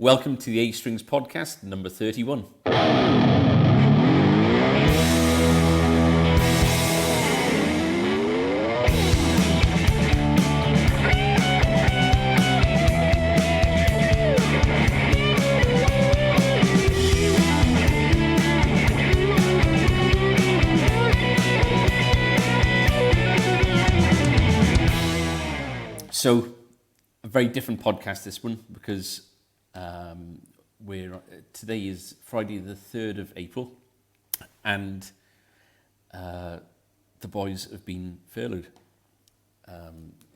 Welcome to the A Strings podcast, number 31. So, a very different podcast, this one, because today is Friday the 3rd of April, and the boys have been furloughed.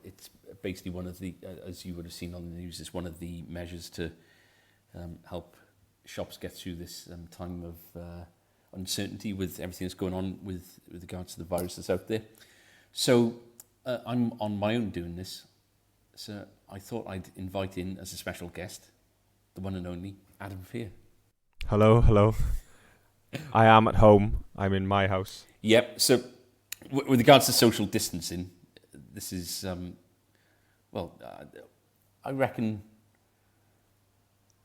It's basically one of the, as you would have seen on the news, it's one of the measures to help shops get through this time of uncertainty with everything that's going on with regards to the virus that's out there. So I'm on my own doing this. So I thought I'd invite in as a special guest, the one and only Adam Fear. Hello. I am at home. I'm in my house. Yep. So with regards to social distancing, this is, I reckon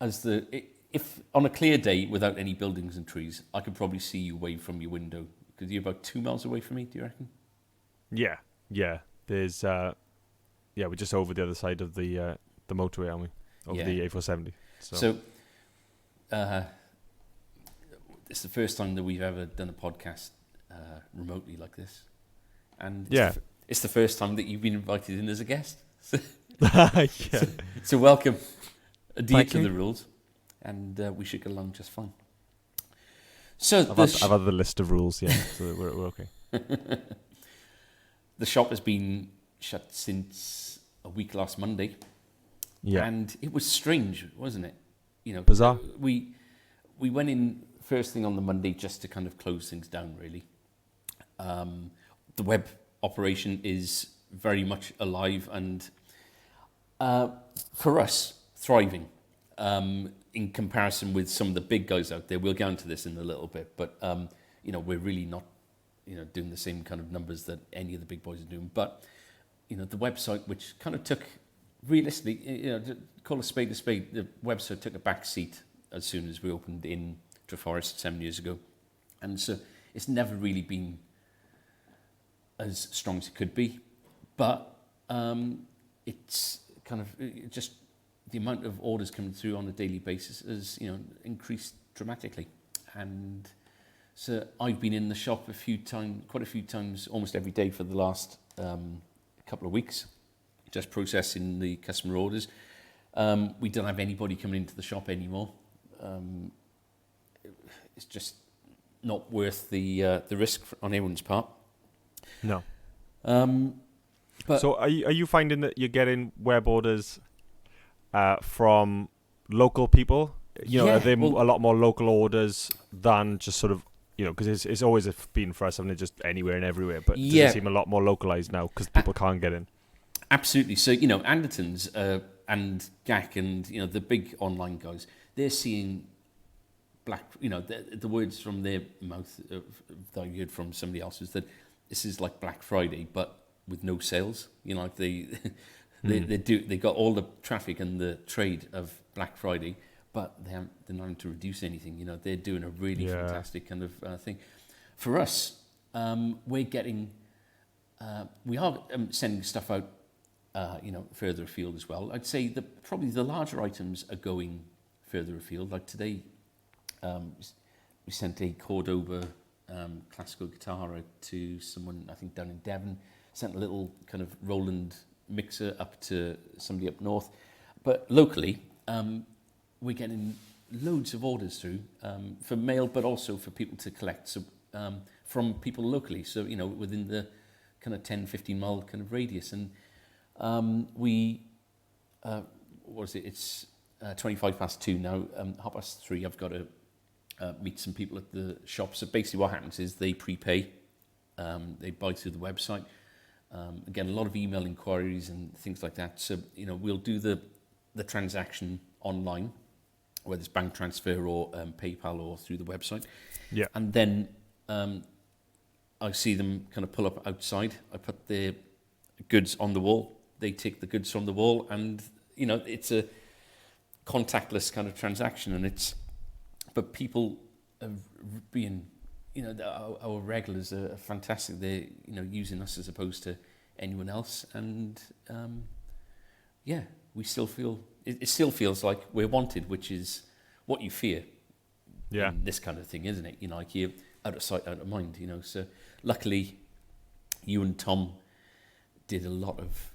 if on a clear day without any buildings and trees, I could probably see you away from your window, because you're about 2 miles away from me, do you reckon? Yeah. There's... we're just over the other side of the motorway, aren't we? Over the A470. So it's the first time that we've ever done a podcast remotely like this. And it's the first time that you've been invited in as a guest. So welcome. Adhere to the rules. And we should get along just fine. So I've had the list of rules, so we're okay. The shop has been shut since a week last Monday. Yeah. And it was strange, wasn't it? Bizarre. We went in first thing on the Monday just to kind of close things down, really. The web operation is very much alive and, for us, thriving. In comparison with some of the big guys out there. We'll get into this in a little bit, but, we're really not, doing the same kind of numbers that any of the big boys are doing. But, the website, which kind of took, realistically, to call a spade, the website took a back seat as soon as we opened in Treforest 7 years ago. And so it's never really been as strong as it could be. But it's kind of just the amount of orders coming through on a daily basis has, increased dramatically. And so I've been in the shop quite a few times, almost every day for the last couple of weeks, just processing the customer orders. We don't have anybody coming into the shop anymore. It's just not worth the risk on everyone's part. No. But so are you finding that you're getting web orders from local people? Are they a lot more local orders than just sort of, because it's always been for us, haven't it, just anywhere and everywhere, but does it seem a lot more localized now because people can't get in? Absolutely. So, Anderton's and GAC and, the big online guys, they're seeing the words from their mouth that I heard from somebody else is that this is like Black Friday, but with no sales. They got all the traffic and the trade of Black Friday, but they're not having to reduce anything. They're doing a really fantastic kind of thing. For us, we're getting, we are sending stuff out, further afield as well. I'd say that probably the larger items are going further afield. Like today, we sent a Cordoba classical guitar out to someone, I think, down in Devon. Sent a little kind of Roland mixer up to somebody up north. But locally, we're getting loads of orders through for mail, but also for people to collect. So from people locally, so within the kind of 10, 15 mile kind of radius. And it's 2:25 now, 3:30. I've got to meet some people at the shop. So basically what happens is they prepay, they buy through the website. Again, a lot of email inquiries and things like that. So, we'll do the transaction online, whether it's bank transfer or PayPal or through the website. Yeah. And then I see them kind of pull up outside. I put their goods on the wall. They take the goods from the wall, and it's a contactless kind of transaction, and but people are being, our regulars are fantastic. They're, using us as opposed to anyone else, and we still feel it still feels like we're wanted, which is what you fear in this kind of thing, isn't it? Like you're out of sight, out of mind. So luckily, you and Tom did a lot of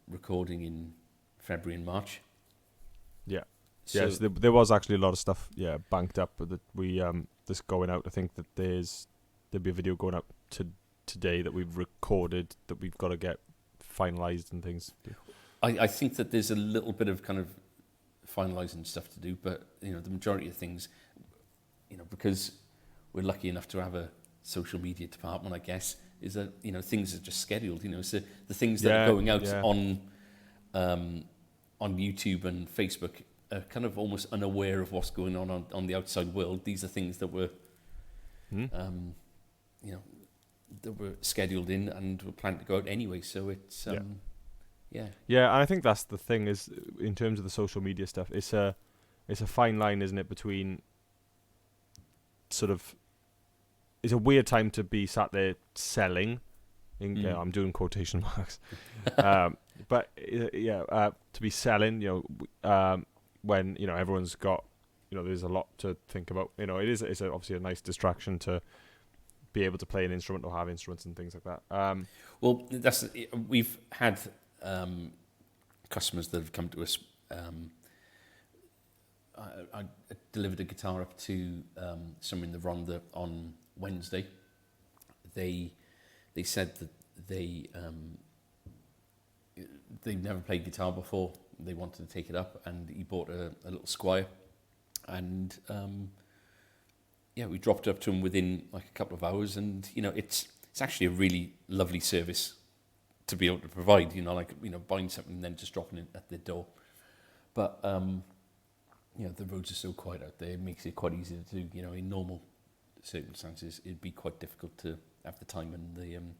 recording in February and March. Yeah. So yes, there was actually a lot of stuff, banked up that we this going out. I think that there'll be a video going out today that we've recorded that we've got to get finalised and things. I think that there's a little bit of kind of finalising stuff to do, but the majority of things, because we're lucky enough to have a social media department, I guess, is that things are just scheduled. So the things that are going out on YouTube and Facebook are kind of almost unaware of what's going on the outside world. These are things that were, that were scheduled in and were planned to go out anyway. So it's, Yeah, and I think that's the thing is, in terms of the social media stuff, it's a fine line, isn't it, between sort of, it's a weird time to be sat there selling. I'm doing quotation marks, but to be selling, when everyone's got, there's a lot to think about. It's obviously a nice distraction to be able to play an instrument or have instruments and things like that. Well, we've had customers that have come to us. I delivered a guitar up to someone in the Rhondda on Wednesday. They said that they've never played guitar before. They wanted to take it up, and he bought a little Squire, and we dropped it up to him within like a couple of hours, and it's actually a really lovely service to be able to provide. Buying something and then just dropping it at their door. But the roads are so quiet out there; it makes it quite easy to do. In normal circumstances, it'd be quite difficult to have the time and the and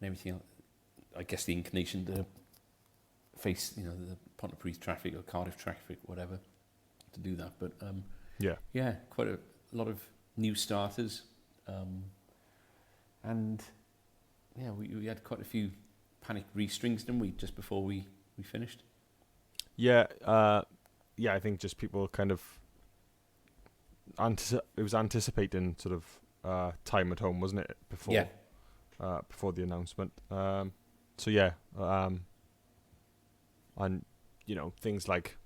everything else. I guess the inclination to face the Pontypridd traffic or Cardiff traffic, whatever, to do that. But quite a lot of new starters, and we had quite a few panic restrings, didn't we, just before we finished? I think just people kind of it was anticipating sort of time at home, wasn't it, before the announcement. And things like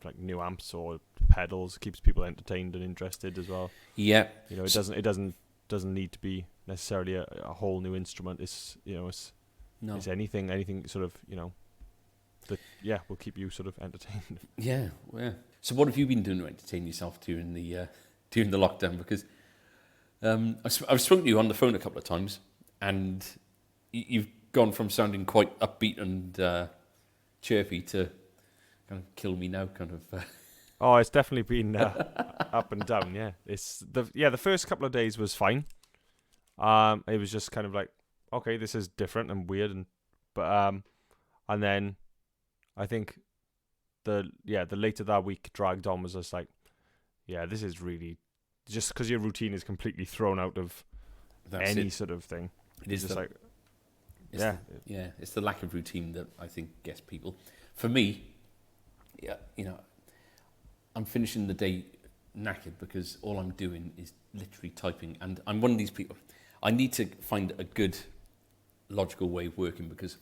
like new amps or pedals keeps people entertained and interested as well. It doesn't need to be necessarily a whole new instrument. It's it's anything sort of that will keep you sort of entertained. So what have you been doing to entertain yourself during the lockdown? Because I've spoken to you on the phone a couple of times, and you've gone from sounding quite upbeat and chirpy to kind of kill me now kind of. Oh, it's definitely been up and down. Yeah, it's the first couple of days was fine. It was just kind of like, okay, this is different and weird, and then I think the later that week dragged on was just like, this is really just because your routine is completely thrown out of any sort of thing. It is just it's the lack of routine that I think gets people. For me, I'm finishing the day knackered because all I'm doing is literally typing, and I'm one of these people. I need to find a good logical way of working because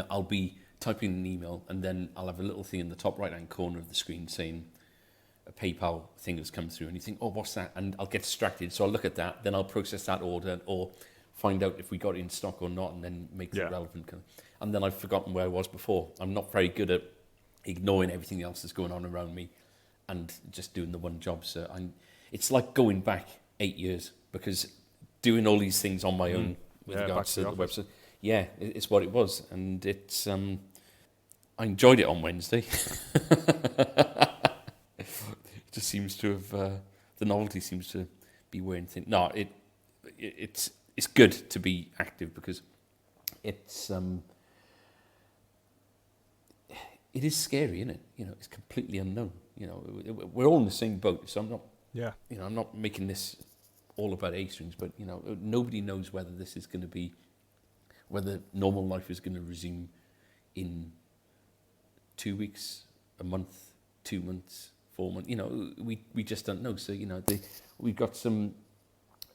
I'll be typing an email and then I'll have a little thing in the top right hand corner of the screen saying a PayPal thing has come through, and you think, oh, what's that? And I'll get distracted, so I'll look at that, then I'll process that order or find out if we got it in stock or not, and then make it relevant. And then I've forgotten where I was before. I'm not very good at ignoring everything else that's going on around me and just doing the one job. So it's like going back 8 years because doing all these things on my own with regards to the website. Yeah, it's what it was, and it's I enjoyed it on Wednesday. It just seems to have the novelty seems to be wearing thin. No, it's good to be active because it's it is scary, isn't it? You know, it's completely unknown. You know, we're all in the same boat, so I'm not making this all about A-strings, but, you know, nobody knows whether this is going to be, whether normal life is going to resume in 2 weeks, a month, 2 months, 4 months. You know, we just don't know. So, you know, we've got some,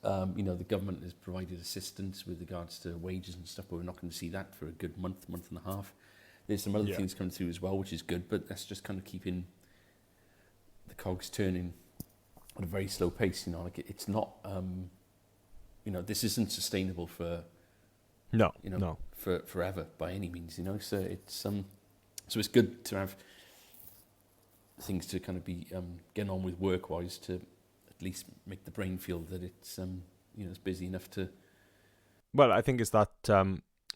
you know, the government has provided assistance with regards to wages and stuff, but we're not going to see that for a good month and a half. There's some other things coming through as well, which is good, but that's just kind of keeping the cogs turning at a very slow pace. You know, like it's not, you know, this isn't sustainable for, for forever by any means. You know, so it's good to have things to kind of be getting on with work-wise to at least make the brain feel that it's you know, it's busy enough to. Well, I think it's that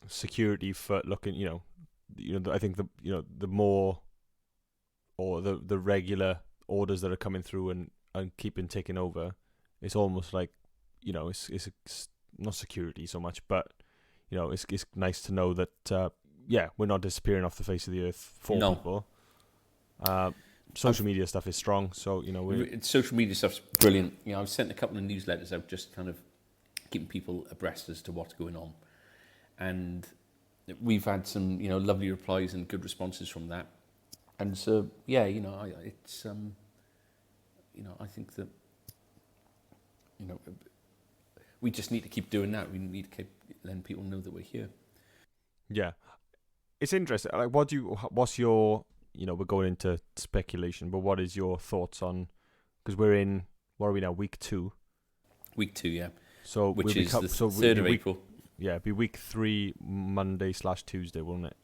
security for looking, I think the more or the regular orders that are coming through and keeping ticking over, it's almost like, you know, it's not security so much, but, you know, it's nice to know that we're not disappearing off the face of the earth for people. Social media stuff is strong, so, you know, social media stuff's brilliant. You know, I've sent a couple of newsletters out just kind of keeping people abreast as to what's going on, and we've had some, you know, lovely replies and good responses from that. And so, yeah, you know, it's you know, I think that, you know, we just need to keep doing that. We need to keep letting people know that we're here. Yeah, it's interesting. Like, what's your, you know, we're going into speculation, but what is your thoughts on, because we're in, what are we now, week 2? Week 2, yeah. So which is the 3rd of April. Yeah, it'd be week 3, Monday/Tuesday, won't it?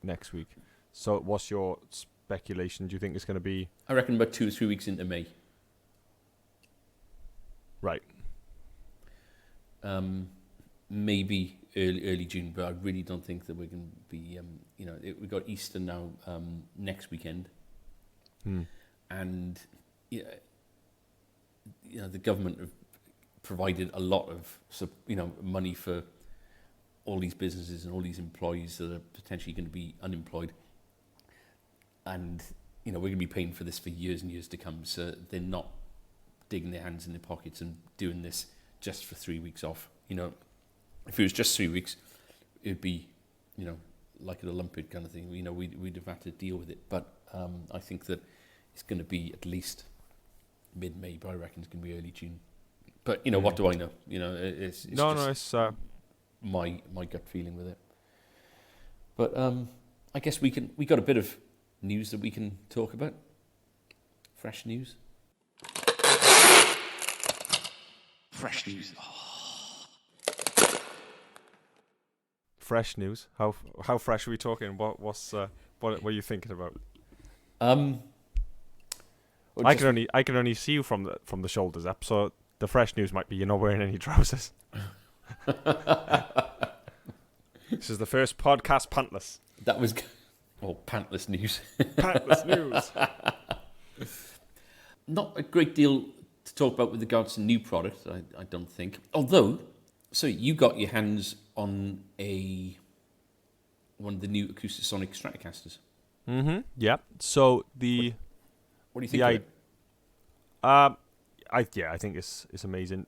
Next week. So what's your speculation? Do you think it's going to be? I reckon about 2 or 3 weeks into May. Right. Maybe early June, but I really don't think that we're going to be, you know, we've got Easter now next weekend. And, you know, the government have provided a lot of, you know, money for all these businesses and all these employees that are potentially going to be unemployed. And, you know, we're going to be paying for this for years and years to come. So they're not digging their hands in their pockets and doing this just for 3 weeks off. You know, if it was just 3 weeks, it'd be, you know, like an Olympic kind of thing. You know, we'd have had to deal with it. But I think that it's going to be at least mid-May, but I reckon it's going to be early June. But, you know, what do I know? You know, it's just my gut feeling with it. But I guess we got a bit of news that we can talk about. Fresh news. Fresh news. Fresh news. How fresh are we talking? What are you thinking about? I can only see you from the shoulders up, so the fresh news might be you're not wearing any trousers. This is the first podcast pantless. That was pantless news. Pantless news. Not a great deal to talk about with regards to new product, I don't think. Although, so you got your hands on one of the new Acoustasonic Stratocasters. Yeah. So what do you think of it? I think it's amazing.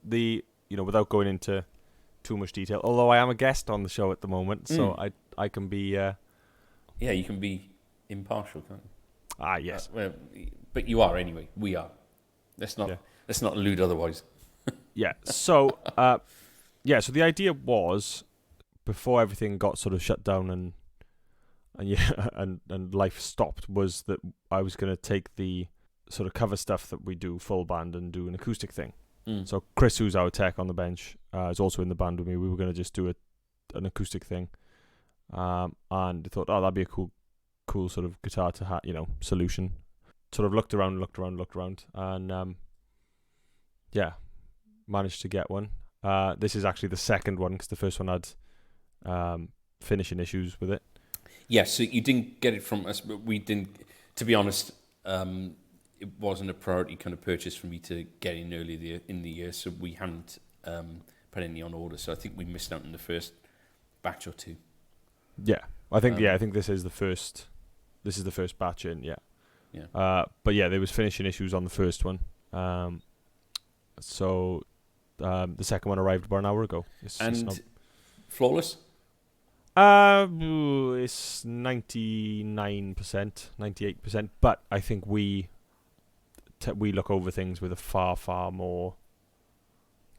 Without going into too much detail, although I am a guest on the show at the moment, so I can be. Yeah, you can be impartial, can't you? Yes. But you are anyway. We are. Let's not allude otherwise. Yeah. So, so the idea was, before everything got sort of shut down and life stopped, was that I was going to take the sort of cover stuff that we do full band and do an acoustic thing. So Chris, who's our tech on the bench, is also in the band with me. We were going to just do an acoustic thing, and I thought, that'd be a cool sort of guitar to hat, solution. Sort of looked around, and managed to get one. This is actually the second one because the first one had finishing issues with it. Yeah, so you didn't get it from us, but we didn't. To be honest, it wasn't a priority kind of purchase for me to get in earlier in the year, so we hadn't put any on order. So I think we missed out on the first batch or two. Yeah, I think this is the first This is the first batch in, yeah. Yeah. But yeah, there was finishing issues on the first one. So the second one arrived about an hour ago. And flawless? It's 99%, 98%. But I think we look over things with a far, far more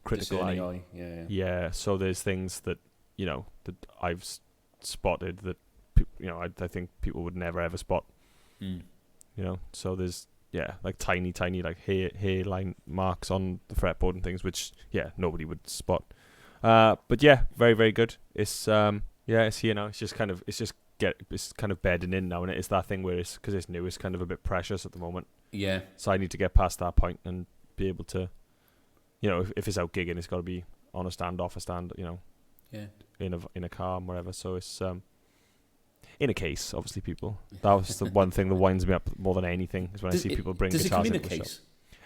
critical eye. Yeah. So there's things that that I've spotted that I think people would never ever spot. So there's like tiny like hairline marks on the fretboard and things which nobody would spot. But yeah, very, very good. It's it's here now. It's kind of bedding in now, and it's that thing where because it's new, it's kind of a bit precious at the moment. Yeah. So I need to get past that point and be able to, if it's out gigging, it's got to be on a stand, off a stand, Yeah. in a car and wherever. So it's in a case, obviously. People. That was the one thing that winds me up more than anything is when I see people bring guitars into the shop. Does it come in a case?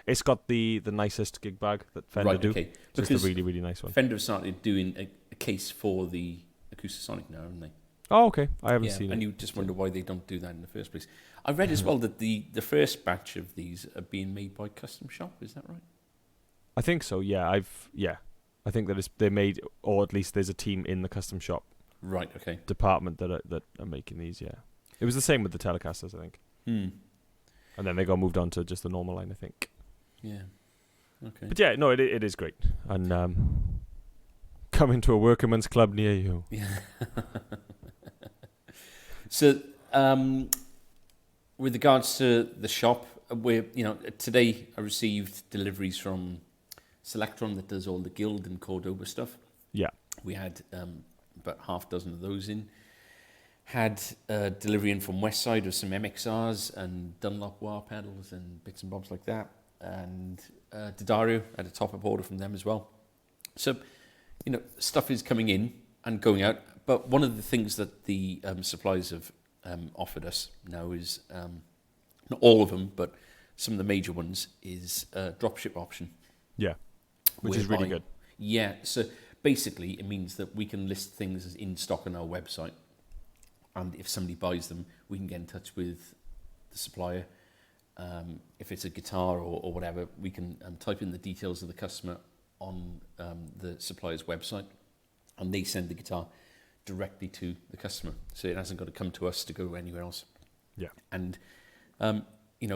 It's got the nicest gig bag that Fender do. Okay. Just a really, really nice one. Fender have started doing a case for the Acoustasonic now, haven't they? Oh, okay. I haven't seen it. And you just wonder why they don't do that in the first place. I read as well that the first batch of these are being made by Custom Shop. Is that right? I think so. Yeah, I think that they're made, or at least there's a team in the Custom Shop. Right. Okay. Department that are making these. Yeah, it was the same with the Telecasters, I think. And then they got moved on to just the normal line, I think. Yeah. Okay. But yeah, no, it is great, and coming to a workman's club near you. Yeah. So, with regards to the shop, today I received deliveries from Selectron that does all the Guild and Cordoba stuff. Yeah. We had about half dozen of those in. Had delivery in from Westside of some MXRs and Dunlop wah pedals and bits and bobs like that. And Didario had a top-up order from them as well. So, stuff is coming in and going out. But one of the things that the suppliers have offered us now is, not all of them, but some of the major ones, is a dropship option. Yeah, which is really good. Yeah, so basically it means that we can list things as in stock on our website. And if somebody buys them, we can get in touch with the supplier. If it's a guitar or whatever, we can type in the details of the customer on the supplier's website, and they send the guitar directly to the customer. So it hasn't got to come to us to go anywhere else. Yeah. And,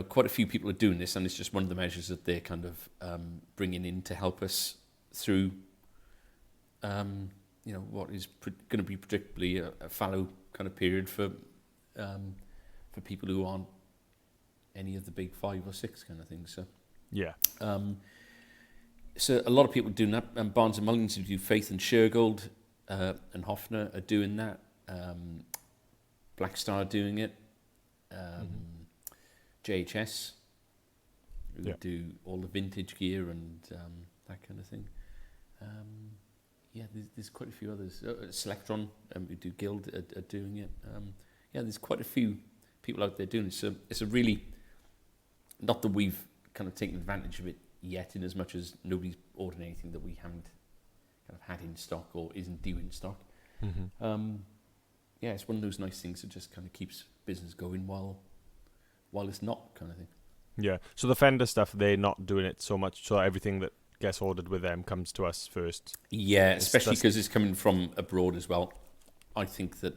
quite a few people are doing this, and it's just one of the measures that they're kind of bringing in to help us through, what is going to be predictably a fallow kind of period for people who aren't any of the big 5 or 6 kind of things. So yeah. So a lot of people are doing that. Barnes and Mullins, who do Faith and Shergold, and Hofner are doing that. Black Star are doing it. JHS, who do all the vintage gear and that kind of thing. There's quite a few others. Selectron, who do Guild, are doing it. There's quite a few people out there doing it. So it's a really, not that we've kind of taken advantage of it yet, in as much as nobody's ordered anything that we haven't kind of had in stock or isn't due in stock. It's one of those nice things that just kind of keeps business going while it's not, kind of thing. Yeah. So the Fender stuff, they're not doing it so much. So everything that gets ordered with them comes to us first. Yeah, especially because it's coming from abroad as well. I think that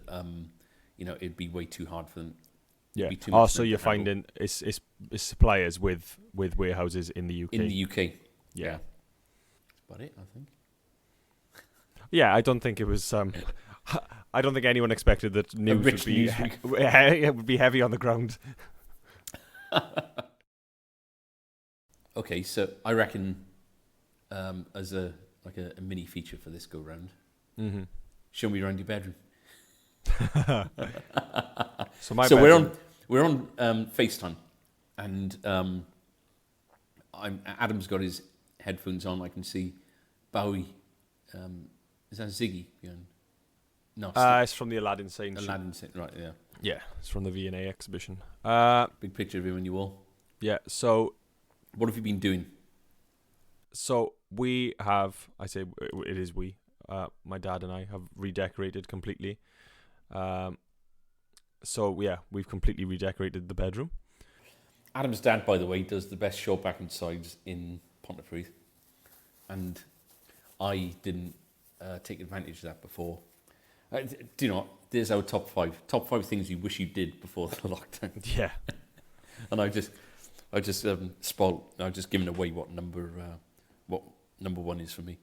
it'd be way too hard for them. Yeah. Also, you're finding it's suppliers with warehouses in the UK. In the UK. Yeah. That's about it, I think. Yeah, I don't think it was. I don't think anyone expected that news would be would be heavy on the ground. Okay, so I reckon, as a mini feature for this go round, show me around your bedroom. So we're on FaceTime, and Adam's got his headphones on. I can see Bowie. Is that Ziggy? No, it's from the Aladdin Sane. Right? Yeah. Yeah, it's from the V&A exhibition. Big picture of him on your wall. Yeah. So, what have you been doing? So we have. I say it is we. My dad and I have redecorated completely. So yeah, we've completely redecorated the bedroom. Adam's dad, by the way, does the best short back and sides in Pontypridd, and I didn't take advantage of that before. Do you know what? There's our top five things you wish you did before the lockdown. Yeah. And I just spoiled. I've just given away what number one is for me.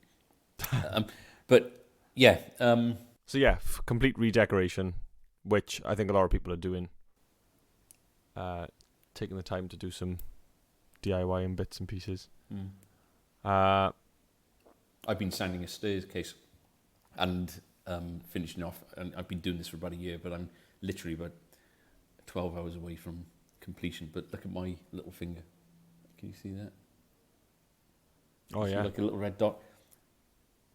But yeah. So yeah, complete redecoration, which I think a lot of people are doing. Taking the time to do some DIY and bits and pieces. I've been sanding a staircase and finishing off, and I've been doing this for about a year, but I'm literally about 12 hours away from completion. But look at my little finger. Can you see that? Oh yeah, like a little red dot.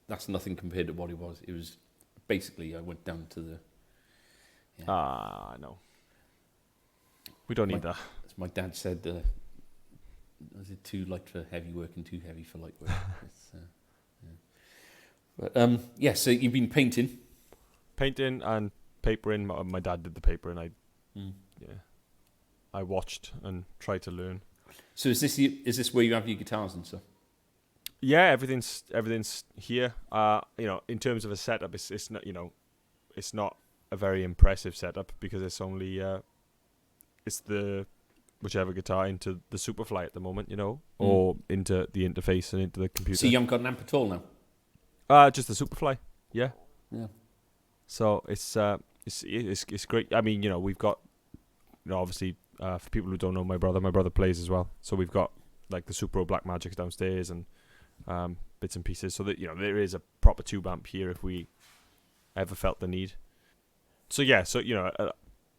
That's nothing compared to what it was. It was basically I went down to the. I know. We don't need that. As my dad said, was it too light for heavy work and too heavy for light work? But yeah, so you've been painting and papering. My dad did the papering. I watched and tried to learn. So is this where you have your guitars and stuff? Yeah, everything's here. In terms of a setup, it's not it's not a very impressive setup because it's only it's the whichever guitar into the Superfly at the moment, or into the interface and into the computer. So you haven't got an amp at all now? Just the Superfly. Yeah. Yeah. So it's great. I mean, we've got, obviously, for people who don't know my brother plays as well. So we've got like the Supro Black Magics downstairs and bits and pieces. So that there is a proper tube amp here if we ever felt the need. So yeah,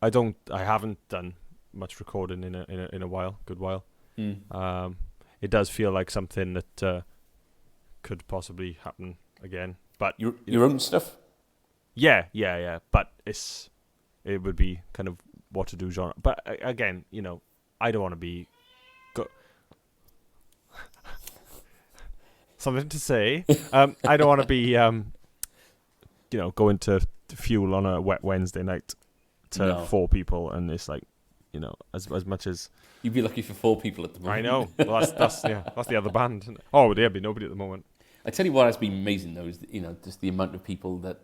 I haven't done much recording in a good while. It does feel like something that could possibly happen again. But your own stuff? Yeah. But it would be kind of what to do genre. But again, I don't want to be something to say. I don't want to be going to fuel on a wet Wednesday night to 4 people, and it's like, as much as you'd be lucky for 4 people at the moment. I know. Well, that's the other band. Oh, there'd be nobody at the moment. I tell you what has been amazing though is just the amount of people that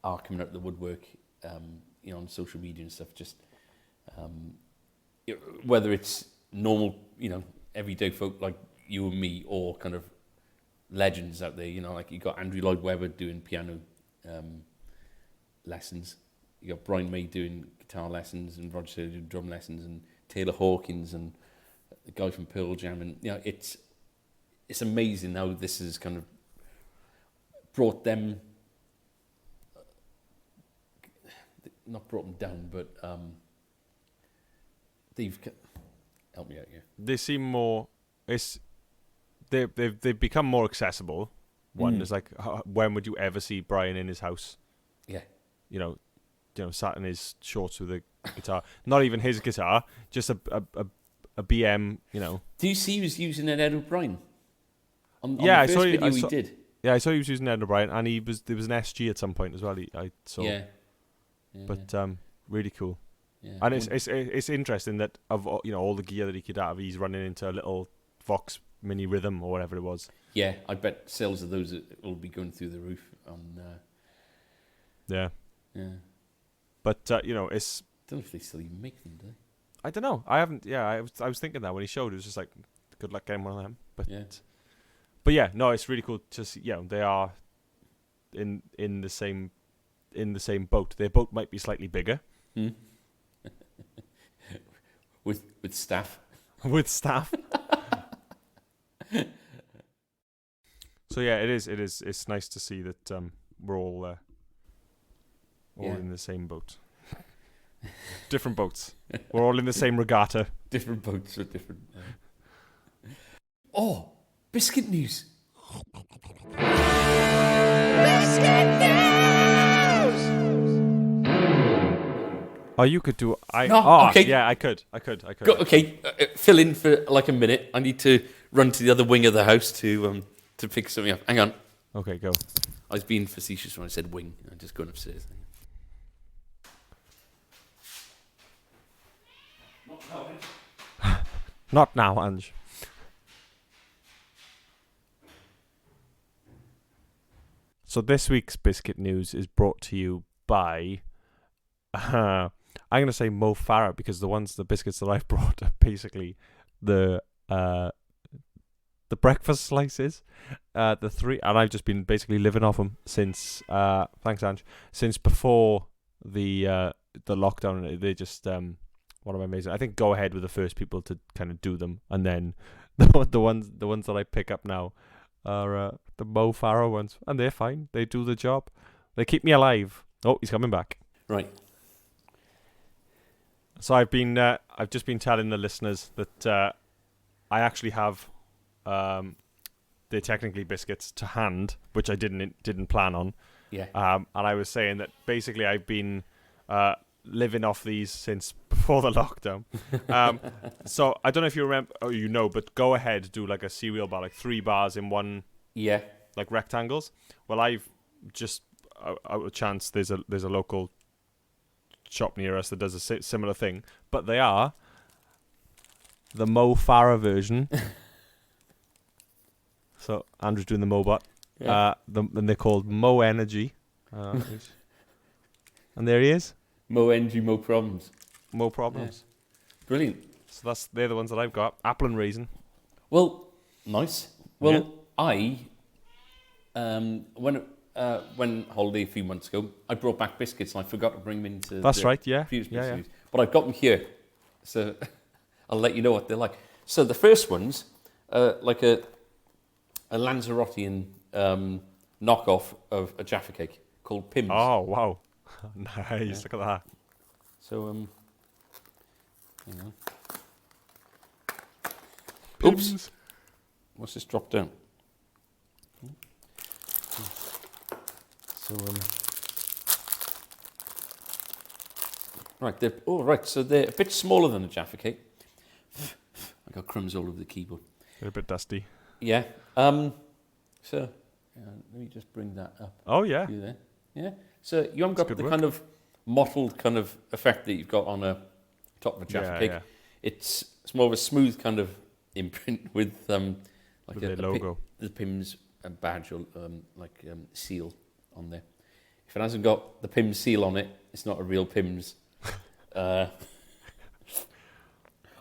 are coming out of the woodwork, on social media and stuff. Just whether it's normal, everyday folk like you and me, or kind of legends out there. Like you got Andrew Lloyd Webber doing piano lessons. You got Brian May doing guitar lessons, and Roger Taylor doing drum lessons, and Taylor Hawkins, and the guy from Pearl Jam, and it's amazing how this has kind of brought them, not brought them down, but they've helped me out here. They seem more. They've become more accessible. One is like, when would you ever see Brian in his house? Yeah, sat in his shorts with a guitar. Not even his guitar, just a BM. Do you see he was using an Ed O'Brien? On the I first saw video he did. Yeah, I saw he was using Ed O'Brien, and there was an SG at some point as well. I saw. Yeah. But really cool. Yeah. And it's interesting that of all the gear that he could have, he's running into a little Vox Mini Rhythm or whatever it was. Yeah, I bet sales of those will be going through the roof on. Yeah. But it's. I don't know if they still even make them, do they? I don't know. I haven't. Yeah, I was thinking that when he showed, it was just like, good luck getting one of them. But yeah. But yeah, no, it's really cool to see. They are in the same boat. Their boat might be slightly bigger. with staff. With staff. So yeah, it is. It's nice to see that we're all in the same boat. Different boats. We're all in the same regatta. Different boats with different. Oh, biscuit news. Biscuit news. Oh, you could do. Okay. Yeah, I could. Okay, fill in for like a minute. I need to run to the other wing of the house to pick something up. Hang on. Okay, go. I was being facetious when I said wing. I'm just going upstairs. Not now, Ange. So this week's biscuit news is brought to you by I'm gonna say Mo Farah because the biscuits that I've brought are basically the breakfast slices, the three, and I've just been basically living off them since thanks Ange, since before the lockdown. They just one of my amazing. I think Go Ahead were the first people to kind of do them, and then the ones that I pick up now are the Mo Farah ones, and they're fine. They do the job. They keep me alive. Oh, he's coming back. Right. So I've just been telling the listeners that I actually have they're technically biscuits to hand, which I didn't plan on. Yeah. And I was saying that basically I've been living off these since before the lockdown. So I don't know if you remember, but Go Ahead do like a cereal bar, like 3 bars in one. Yeah. Like rectangles. Well, I've just out of chance there's a local shop near us that does a similar thing, but they are the Mo Farah version. So Andrew's doing the Mobot. Yeah. And they're called Mo Energy. And there he is. Mo Energy, Mo Problems. Mo Problems. Yeah. Brilliant. So they're the ones that I've got. Apple and raisin. Well, nice. Well, Yeah. when holiday a few months ago, I brought back biscuits and I forgot to bring them into That's the right, yeah. previous Yeah. series. But I've got them here, so I'll let you know what they're like. So the first one's like a Lanzarotean knockoff of a Jaffa cake called Pims. Oh, wow. Nice. Look at that. So, hang on. Pims. Oops. What's this drop down? So, right, so they're a bit smaller than a Jaffa cake. I got crumbs all over the keyboard. They're a bit dusty. Yeah. So, let me just bring that up. Oh, yeah. You there? Yeah. So you haven't got the kind of mottled kind of effect that you've got on a top of a Jaffa cake. Yeah. It's more of a smooth kind of imprint with like With the logo. The Pims badge or seal on there. If it hasn't got the Pims seal on it, it's not a real Pims.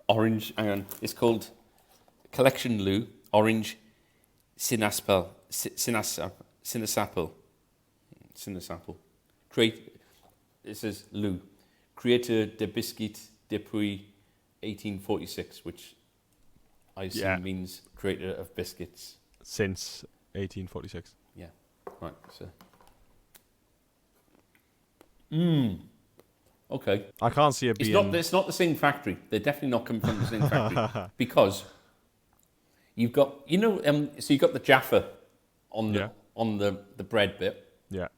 Orange, hang on, it's called Collection Lou Orange Sinasapel. It says Lou, Creator de Biscuit depuis 1846, which I assume means creator of biscuits. Since 1846. Yeah, right, so. Okay. I can't see it being... It's not the same factory. They're definitely not coming from the same factory. Because you've got, so you've got the Jaffa on the bread bit. Yeah.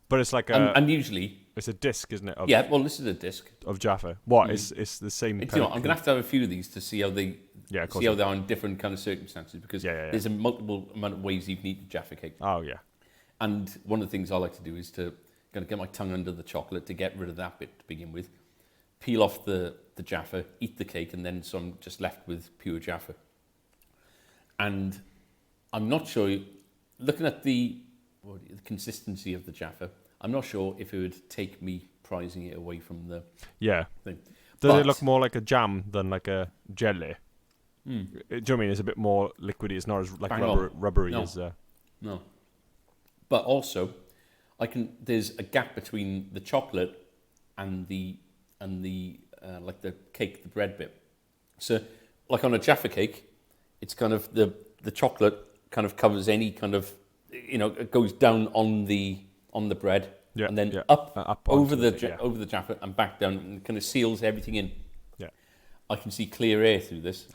But it's like and usually... It's a disc, isn't it? This is a disc. Of Jaffa. What? It's the same... I'm going to have a few of these to see how they... Yeah, of course. See how they are in different kind of circumstances, because there's a multiple amount of ways you can eat a Jaffa cake. Oh, yeah. And one of the things I like to do is to kind of get my tongue under the chocolate to get rid of that bit to begin with, peel off the Jaffa, eat the cake, and then so I'm just left with pure Jaffa. And I'm not sure, looking at the consistency of the Jaffa, I'm not sure if it would take me prizing it away from the thing. Does it look more like a jam than like a jelly? Do you know what I mean? It's a bit more liquidy. It's not as like rubbery as... No. But also, there's a gap between the chocolate and the like the cake, the bread bit. So, like on a Jaffa cake, it's kind of the chocolate kind of covers any kind of, it goes down on the bread and then up over the Jaffa and back down and kind of seals everything in. Yeah. I can see clear air through this.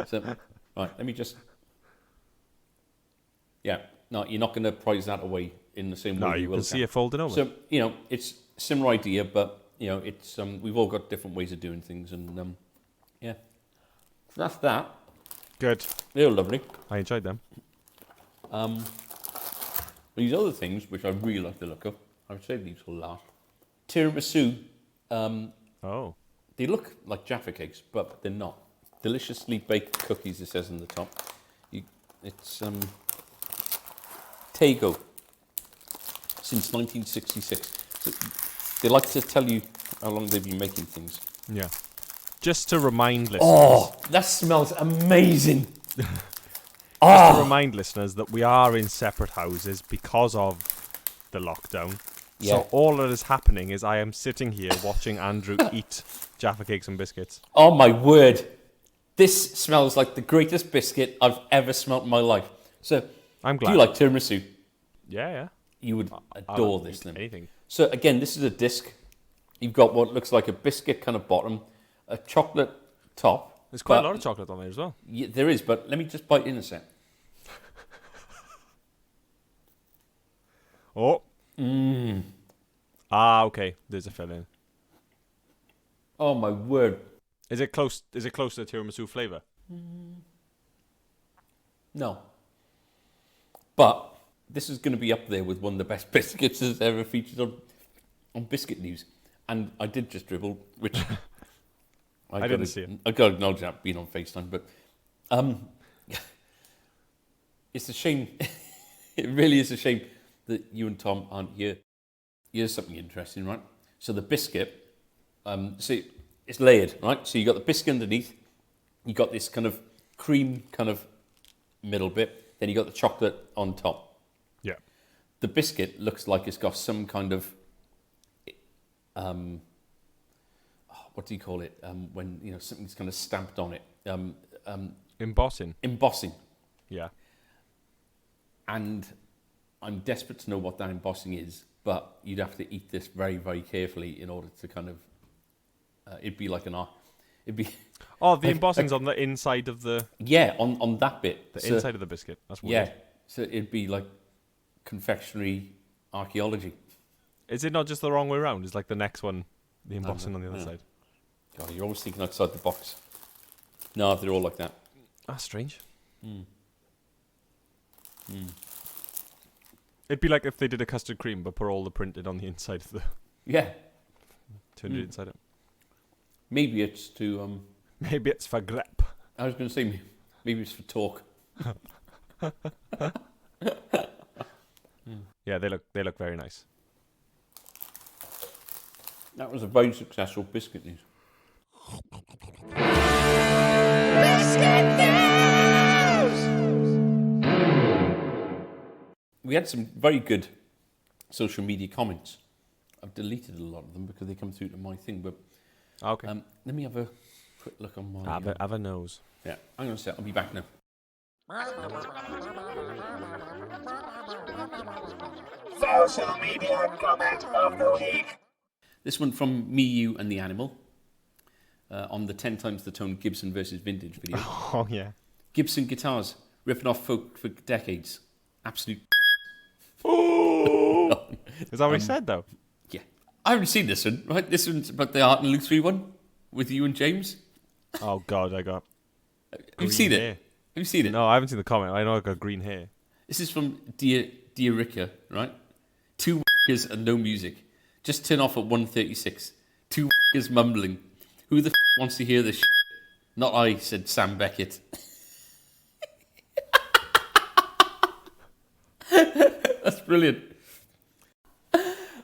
So, right, let me just... Yeah, no, you're not going to prize that away in the same way. No, you can see it folding over. So, it's a similar idea, but, it's we've all got different ways of doing things, and, yeah. So that's that. Good. They're lovely. I enjoyed them. These other things, which I really like the look of, I would say these will last. Tiramisu They look like Jaffa cakes, but they're not. Deliciously baked cookies, it says on the top. It's Tego since 1966. So they like to tell you how long they've been making things. Yeah. Just to remind listeners. Oh, that smells amazing. Just to remind listeners that we are in separate houses because of the lockdown. Yeah. So all that is happening is I am sitting here watching Andrew eat Jaffa cakes and biscuits. Oh my word. This smells like the greatest biscuit I've ever smelt in my life. So, I'm glad. do you like tiramisu? Yeah. You would I adore don't this eat thing. anything. So again, this is a disc. You've got what looks like a biscuit kind of bottom, a chocolate top. There's quite a lot of chocolate on there as well. Yeah, there is, but let me just bite in a sec. Oh. Ah, okay. There's a filling. Oh my word. Is it close to the tiramisu flavour? No. But this is going to be up there with one of the best biscuits that's ever featured on Biscuit News. And I did just dribble, which I didn't see it. I got to acknowledge that being on FaceTime, but it's a shame. It really is a shame that you and Tom aren't here. Here's something interesting, right? So the biscuit, see, it's layered, right? So you got the biscuit underneath, you got this kind of cream kind of middle bit, then you got the chocolate on top. Yeah. The biscuit looks like it's got some kind of, what do you call it? When something's kind of stamped on it. Embossing. Embossing. Yeah. And I'm desperate to know what that embossing is, but you'd have to eat this very, very carefully in order to kind of. It'd be like an art. It'd be. Oh, the embossing's on the inside of the. Yeah, on that bit. The inside of the biscuit. That's weird. Yeah, so it'd be like confectionery archaeology. Is it not just the wrong way around? It's like the next one, the embossing on the other side. God, you're always thinking outside the box. No, they're all like that. That's strange. It'd be like if they did a custard cream but put all the printed on the inside of the. Yeah. Turned it inside out. Maybe it's to. Maybe it's for grip. I was going to say maybe it's for talk. Yeah, they look very nice. That was a very successful Biscuit News. Biscuit News! We had some very good social media comments. I've deleted a lot of them because they come through to my thing, but Okay. let me have a quick look on my... Have a nose. Yeah, hang on a sec, I'll be back now. Social media comment of the week. This one from Me, You and the Animal on the 10 times the tone Gibson versus Vintage video. Oh, yeah. Gibson guitars, ripping off folk for decades. Absolute... Is that what he said, though? Yeah. I haven't seen this one, right? This one's about the Art and Luke 3 one with you and James. Oh, God, I got You've seen hair. it? Have you seen it? No, I haven't seen the comment. I know I got green hair. This is from Dear Ricka, right? 2 w***ers and no music. Just turn off at 1:36. 2 w***ers mumbling. Who the wants to hear this shit? Not I, said Sam Beckett. That's brilliant.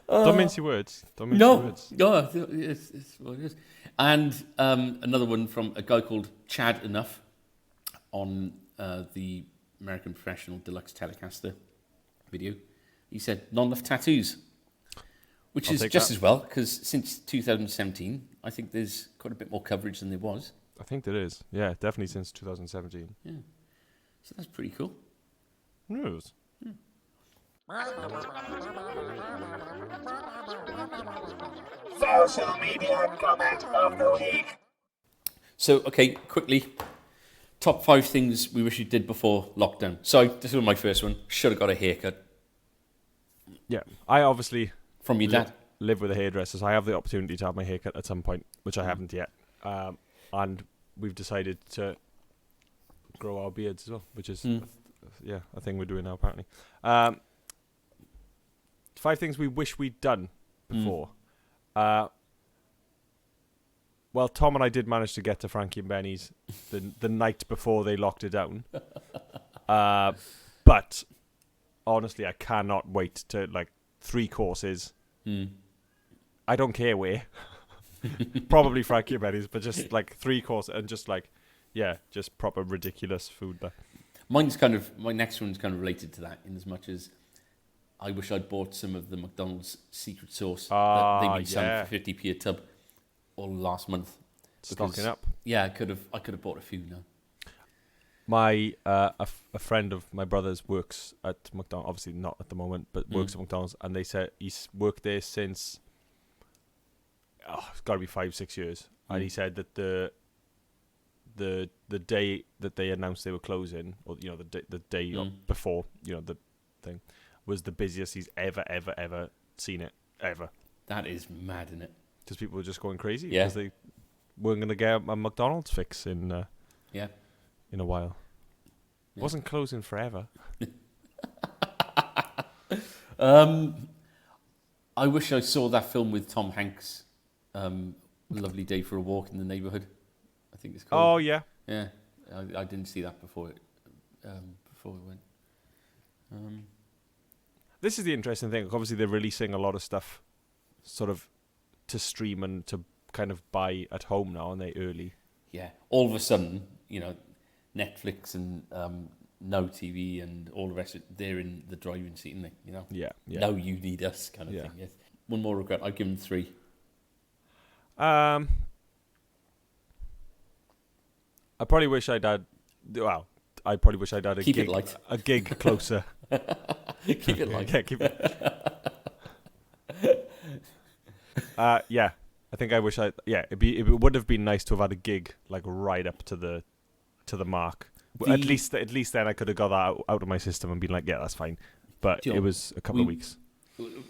Don't mince your words. Don't mince your words. No, it's what it is. And another one from a guy called Chad Enough on the American Professional Deluxe Telecaster video. He said, not enough tattoos, which I'll is take just that. as well, because since 2017, I think there's quite a bit more coverage than there was. I think there is. Yeah, definitely since 2017. Yeah. So that's pretty cool. News. Social media comment of the week. So, okay, quickly, top 5 things we wish you did before lockdown. So, this was my first one. Should have got a haircut Yeah, I obviously from your dad. live with a hairdresser, so I have the opportunity to have my haircut at some point, which I haven't yet. And we've decided to grow our beards as well, which is a thing we're doing now apparently. 5 things we wish we'd done before. Well, Tom and I did manage to get to Frankie and Benny's the night before they locked it down. But honestly, I cannot wait to 3 courses. I don't care where. Probably Frankie and Benny's, but just 3 courses and just just proper ridiculous food there. My next one's kind of related to that, in as much as I wish I'd bought some of the McDonald's secret sauce that they've been selling for 50p a tub all last month. Stocking up. Yeah, I could have bought a few now. My a friend of my brother's works at McDonald's, obviously not at the moment, but works at McDonald's, and they said he's worked there since it's got to be 5-6 years, and he said that the day that they announced they were closing, or the day before the thing, was the busiest he's ever seen it ever. That is mad, isn't it? Because people were just going crazy Yeah. because they weren't going to get a McDonald's fix in a while. It wasn't closing forever. I wish I saw that film with Tom Hanks, Lovely Day for a Walk in the Neighborhood, I think it's called. Oh, yeah. Yeah, I didn't see that before we went. This is the interesting thing. Obviously, they're releasing a lot of stuff sort of to stream and to kind of buy at home now, aren't they, early? Yeah, all of a sudden, Netflix and No TV and all the rest of it, they're in the driving seat, aren't they? Yeah. No, you need us kind of thing, yes. One more regret, I've given 3. I probably wish I'd had... Well, I probably wish I'd had Keep it light. A gig closer. Keep it light. Yeah, keep it... I think I wish it would have been nice to have had a gig right up to the mark. At least then I could have got that out of my system and been like, yeah, that's fine. But it was a couple of weeks.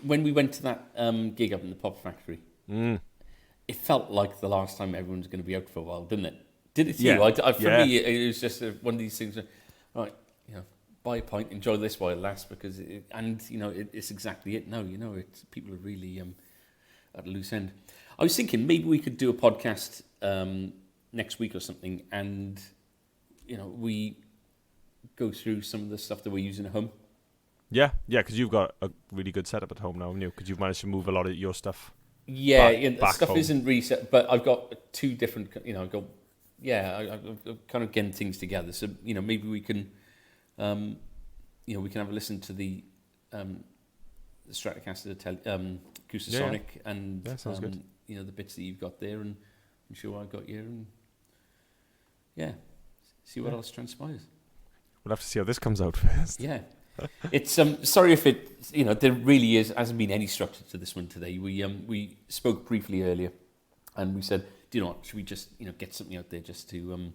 When we went to that gig up in the Pop Factory, it felt like the last time everyone was going to be out for a while, didn't it? Did it to you? For me, it was just one of these things. Right, buy a pint, enjoy this while it lasts, because it's exactly it. No, it's people are really at a loose end. I was thinking maybe we could do a podcast next week or something, and we go through some of the stuff that we're using at home. Yeah, because you've got a really good setup at home now, haven't you? Because you've managed to move a lot of your stuff. Back stuff home. Isn't reset, but I've got 2 different. I've kind of getting things together. So maybe we can, we can have a listen to the Stratocaster, Acoustasonic, and sounds good. The bits that you've got there, and show what I've got here, and see what else transpires. We'll have to see how this comes out first. Yeah. It's sorry if it there really hasn't been any structure to this one today. We spoke briefly earlier, and we said, do you know what, should we just get something out there just to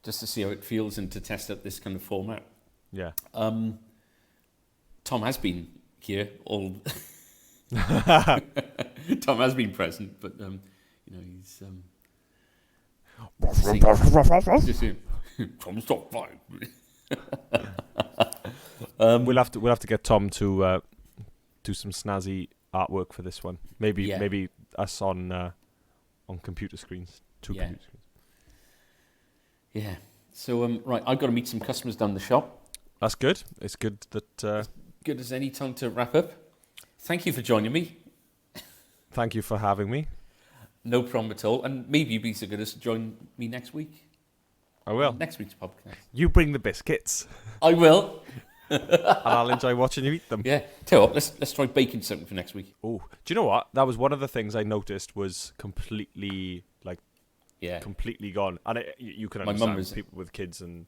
see how it feels and to test out this kind of format. Yeah. Tom has been here all. Tom has been present, but he's. Tom's top 5. We'll have to get Tom to do some snazzy artwork for this one. Maybe us on computer screens, 2 computer screens. Yeah. So right, I've got to meet some customers down the shop. That's good. It's good that. Good as any time to wrap up. Thank you for joining me. Thank you for having me. No problem at all. And maybe you'd be so good as to join me next week. I will. Next week's podcast. You bring the biscuits. I will. And I'll enjoy watching you eat them. Yeah. Tell you what, let's try baking something for next week. Oh, do you know what? That was one of the things I noticed was completely completely gone. And you can understand people with kids and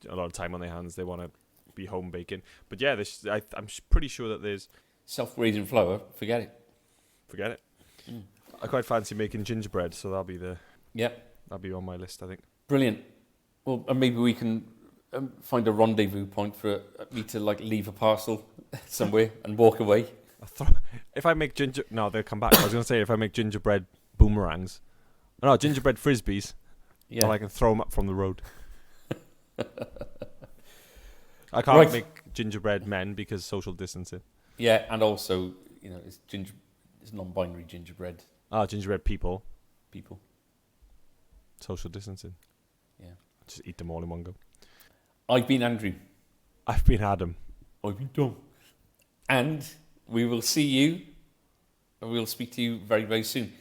a lot of time on their hands, they want to be home baking. But yeah, I'm pretty sure that there's self-raising flour. Forget it. I quite fancy making gingerbread, so that'll be that'll be on my list, I think. Brilliant. Well, and maybe we can find a rendezvous point for me to leave a parcel somewhere and walk away. If I make no, they'll come back. I was going to say if I make gingerbread boomerangs, gingerbread frisbees, and I can throw them up from the road. I can't make gingerbread men because social distancing. Yeah, and also it's non-binary gingerbread Gingerbread people. People. Social distancing. Yeah. Just eat them all in one go. I've been Andrew. I've been Adam. I've been Tom. And we will see you, and we'll speak to you very, very soon.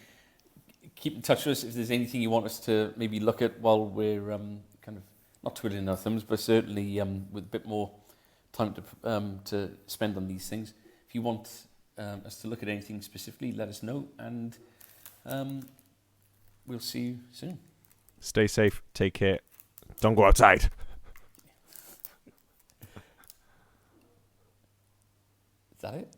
Keep in touch with us if there's anything you want us to maybe look at while we're kind of, not twiddling our thumbs, but certainly with a bit more time to spend on these things. If you want us to look at anything specifically, let us know, and we'll see you soon. Stay safe. Take care. Don't go outside. Is that it?